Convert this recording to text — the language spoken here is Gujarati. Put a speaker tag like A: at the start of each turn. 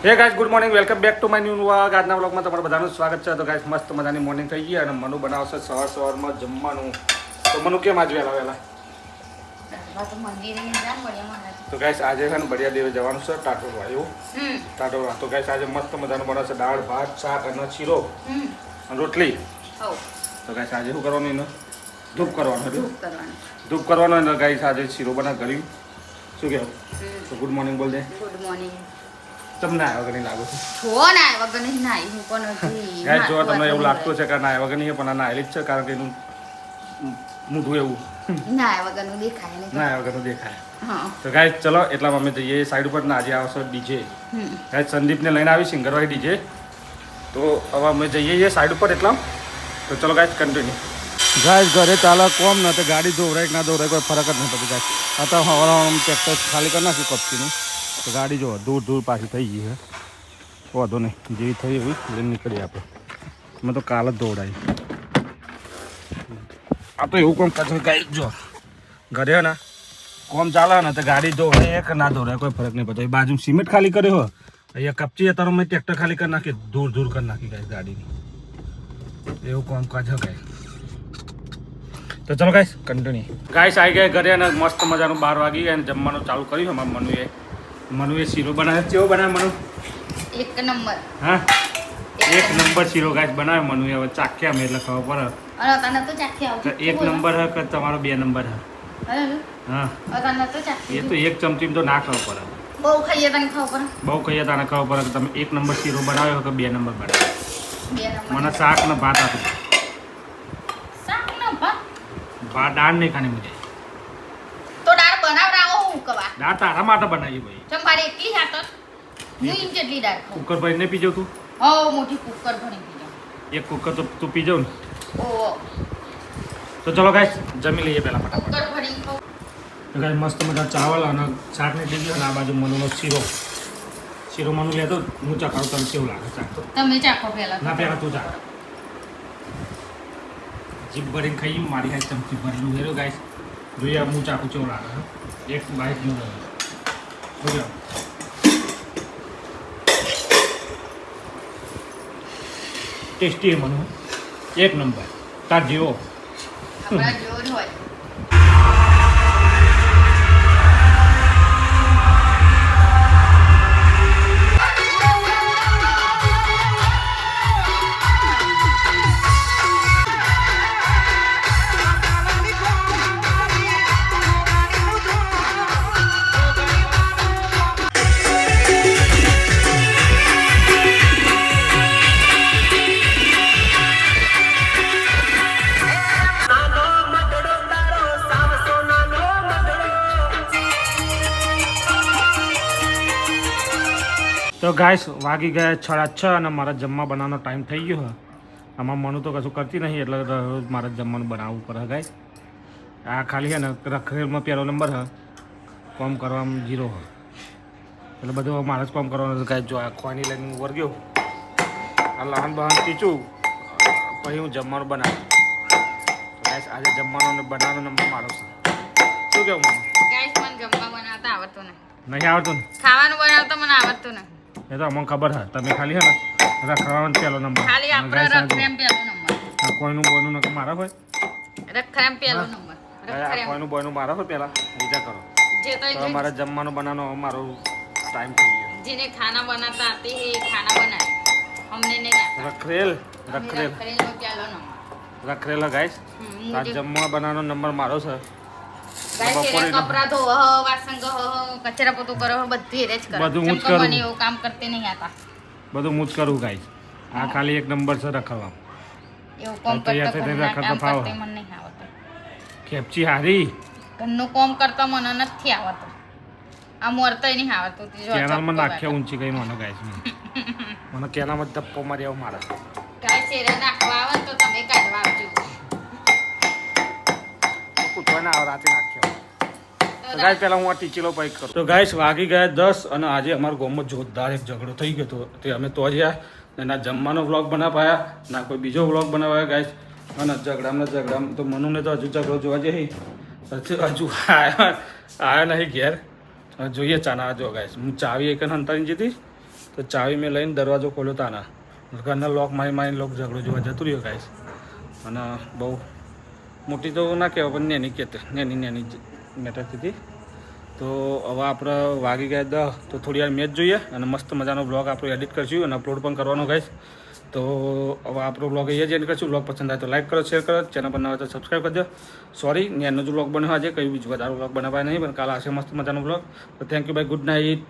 A: હે guys good morning welcome back to my new vlog. આજના વ્લોગમાં તમારું બધાનું સ્વાગત છે. તો ગાઈસ મસ્ત મજાની મોર્નિંગ થઈ ગઈ અને મનુ બનાવશે સવારમાં જમવાનું. તો મનુ કેમ આજ વહેલા તો ગાઈસ આજે છે ને બળિયા દેવે જવાનું છે ટાટોરવા. એવું ટાટોરવા. તો ગાઈસ આજે મસ્ત મજાનું બનાવશે દાળ ભાત શાક અને શીરો અને રોટલી. તો ગાઈસ આજે શું કરવાનું એને ધૂપ કરવાનો અને ગાઈસ આજે શીરો બના કર્યું. શું કહેવું? તો ગુડ મોર્નિંગ બોલ દે.
B: Good morning.
A: તમને આવ્યા વગર નહીં લાગુ છું.
B: છો ના આવ્યા વગર નહીં નાઈ હું પણ હજી
A: ગાઈસ જો તમને એવું લાગતું છે કે ના આવ્યા વગર નહીં પણ આ નાયેલી જ છે કારણ કે એનું મોઢું એવું
B: ના આવ્યા વગરનું દેખાય ને.
A: ના આવ્યા વગરનું દેખાય.
B: હા
A: તો ગાઈસ ચલો એટલામાં અમે જઈએ સાઈડ ઉપર ને આજે આવશે ડીજે. ગાઈસ સંદીપને લઈને આવી સિંગરવાળી ડીજે. તો હવે અમે જઈએ સાઈડ ઉપર એટલા. તો ચલો ગાઈસ કન્ટિન્યુ. ગાઈસ ઘરે ચાલે કોમ ન તો ગાડી દોરાય કે ના દોરાય કોઈ ફરક જ નહીં પડતી ગાઈસ. આ તો હવારમાં ટ્રેક્ટર ખાલી કરી નાખ્યું કપચીનું. તો ગાડી જો દૂર પાછી થઈ ગઈ છે. વાંધો નહીં જેવી થઈ એવી લઈને નીકળીએ આપણે. અમે તો કાલ જ દોડાય. આ તો એવું કોમ કરશે ગાઈસ જો ઘરે ને કોમ ચાલે ને તો ગાડી દોડાય કે ના દોડાય કોઈ ફરક નહીં પડતો. બાજુ સિમેન્ટ ખાલી કર્યો હોય અહીંયા કપચી અત્યારે મેં ટ્રેક્ટર ખાલી કરી નાખી દૂર કરી નાખી ગાઈસ ગાડીની. એવું કોમ કાજ ગાય. તો ચલો ગાઈસ કન્ટિન્યુ. ગાઈસ આવી ગયા ઘરે અને મસ્ત મજાનું 12 વાગી ગયા અને જમવાનું ચાલુ કર્યું અમારા મનુએ શીરો બનાવે. કેવો બનાવે મનુ?
B: એક નંબર.
A: હા એક નંબર શીરો ગાઈસ બનાવે મનુએ. હવે ચાખ્યા અમે એટલે ખબર પડે.
B: અરે તને તો ચાખી આવ.
A: એક નંબર હે કે તમારો 2 નંબર હે? હા
B: તને તો ચાખી.
A: એ તો એક ચમચી તો ના ખબર પડે.
B: બહુ ખાઈએ તને ખબર પડે.
A: બહુ ખાઈએ તને ખબર પડે કે તમે 1 નંબર શીરો બનાવ્યો કે 2 નંબર બનાવ્યો.
B: 2 નંબર.
A: મને શાક ને ભાત આપી.
B: શાક ને ભાત
A: દાળ નહીં ખાની મુજે.
B: તો દાળ બનાવરાવો હું કવા.
A: દાળ તારા માટે બનાવી ભાઈ.
B: તમારે એકલી હાથ હું ઇન જેટલી દાળ ખાઉં.
A: કુકર ભરીને પીજો તું?
B: હો મોટી કુકર ભરી દીધો.
A: એક કુકર તો તું પીજો ને.
B: ઓ
A: તો ચલો ગાઈસ જમી લઈએ પહેલા ફટાફટ.
B: કુકર ભરી ખાઉં.
A: તો ગાઈસ મસ્ત મજા ચાવલ અને શાકની ડીશ અને આ બાજુ મનુનો શીરો. શીરો મનુ લેતો હું ચાખાડું તમને કેવું લાગે ચાખ તો.
B: તમે ચાખો પહેલા.
A: ના પહેલા તું ચાખ. જીભ ભરીને ખાઈ મારી હાથ ચમચી ભરેલું હેરો ગાઈસ. જોઈએ હું ચાખું કેવું લાગે. એક બાઈટ નું જોયો. ટેસ્ટી મનુ એક નંબર તાર જેવો.
B: આપણા જોર હોય.
A: તો ગાઈસ વાગી ગયા 6:30 અને મારા જમવા બનાવવાનો ટાઈમ થઈ ગયો છે. આમાં મનુ તો કશું કરતી નહીં એટલે મારે જમવાનું બનાવવું પડે ગાઈસ. આ ખાલી છે ને રખેલમાં પહેલો નંબર છે. કોમ કરવામાં 0 છે એટલે બધું મારે જ કોમ કરવાનું ગાઈસ. જો આ ખોવાની લઈને હું વર્ગ્યો આ લહાન બહાન ટીચું પછી હું જમવાનું બનાવું. ગાઈસ આજે જમવાનો બનાવવાનો નંબર મારો છે. શું કેવું મનુ?
B: ગાઈસ મને જમવા બનાવતા આવડતું
A: નહીં આવડતું ને?
B: ખાવાનું બનાવતા મને આવડતું નહીં.
A: એ તો અમને ખબર છે તમે ખાલી છે ને રખડવાનો પહેલો નંબર.
B: ખાલી આપણે રખરેમ પહેલો નંબર.
A: કોઈનું મારા હોય.
B: રખરેમ પહેલો નંબર. રખરેમ
A: કોઈનું મારા હોય પહેલા બીજા કરો.
B: જે તો
A: તો મારે જમવાનું બનાવવાનો મારો ટાઈમ થઈ ગયો.
B: जिन्हें खाना बनाता आते हैं खाना बनाए हमने नहीं आता.
A: રખરેલ
B: रखरेल में क्या लो नंबर
A: રખરેલા ગાઈસ. આ જમવા બનાવવાનો નંબર મારો છે.
B: ગાઈસ એ કપડા ધો વાસણ ધો કચરા પોતું કરો બધું એ જ કરો.
A: બધું હું જ કરું.
B: મને એવું કામ કરતે નહીં આતા.
A: બધું હું જ કરું ગાઈસ. આ ખાલી એક નંબર છે રખડવા.
B: એવું કામ કરતા કામ કરતે મને નહીં આવડતું.
A: ખેપચી હારી
B: ઘરનું કામ કરતા મને નથી આવડતું. આ મોરતય નહીં આવડતું.
A: કેનાલમાં નાખ્યા ઊંચી કઈ મને ગાઈસ. મને કેનાલમાં ધપ્પો મારી આવું મારે.
B: ગાઈસ એ નાખવા આવે તો તમે કાઢવા આવજો.
A: પૂછવાના આવે રાતે નાખ્યો. તો ગાઈસ પહેલા હું આ ટીચીલો પાઈક કરું. તો ગાઈસ વાગી ગયા 10 અને આજે અમારા ગામમાં જોરદાર એક ઝઘડો થઈ ગયો હતો. તે અમે તો જ્યાં ના જમવાનો વ્લોગ બનાવાયા ના કોઈ બીજો વ્લોગ બનાવાયા ગાઈસ. અને ઝઘડામાં તો મનુને તો હજુ ઝઘડો જોવા જઈએ હજુ આવ્યો નહીં ઘેર. જોઈએ ચાના જો ગાઈસ હું ચાવી એક અંતરની જતી તો ચાવી મેં લઈને દરવાજો ખોલ્યો તાના ઘરના લોક મારી લોક ઝઘડો જોવા જતું રહ્યો ગાઈસ. અને બહુ મોટી તો ના કહેવાય પણ નેની કહેते નેની મેટર હતી. તો હવે આપણે વાગી ગયા 10 તો થોડી વાર મેચ જોઈએ અને મસ્ત મજાનો બ્લોગ આપણે એડિટ કરીશું અને અપલોડ પણ કરવાનો ગાઈસ. તો હવે આપણો બ્લોગ અહીંયા જ એન્ડ કરીશું. બ્લોગ પસંદ આવે તો લાઈક કરો, શેર કરો, ચેનલ પર ના હોય તો સબસ્ક્રાઈબ કરી દો. સોરી નેનો જ બ્લોગ બન્યો આજે, કંઈ બીજું વધારે બ્લોગ બનાવાય નહીં પણ કાલે હશે મસ્ત મજાનો બ્લોગ. તો થેન્ક યુ ભાઈ, ગુડ નાઇટ.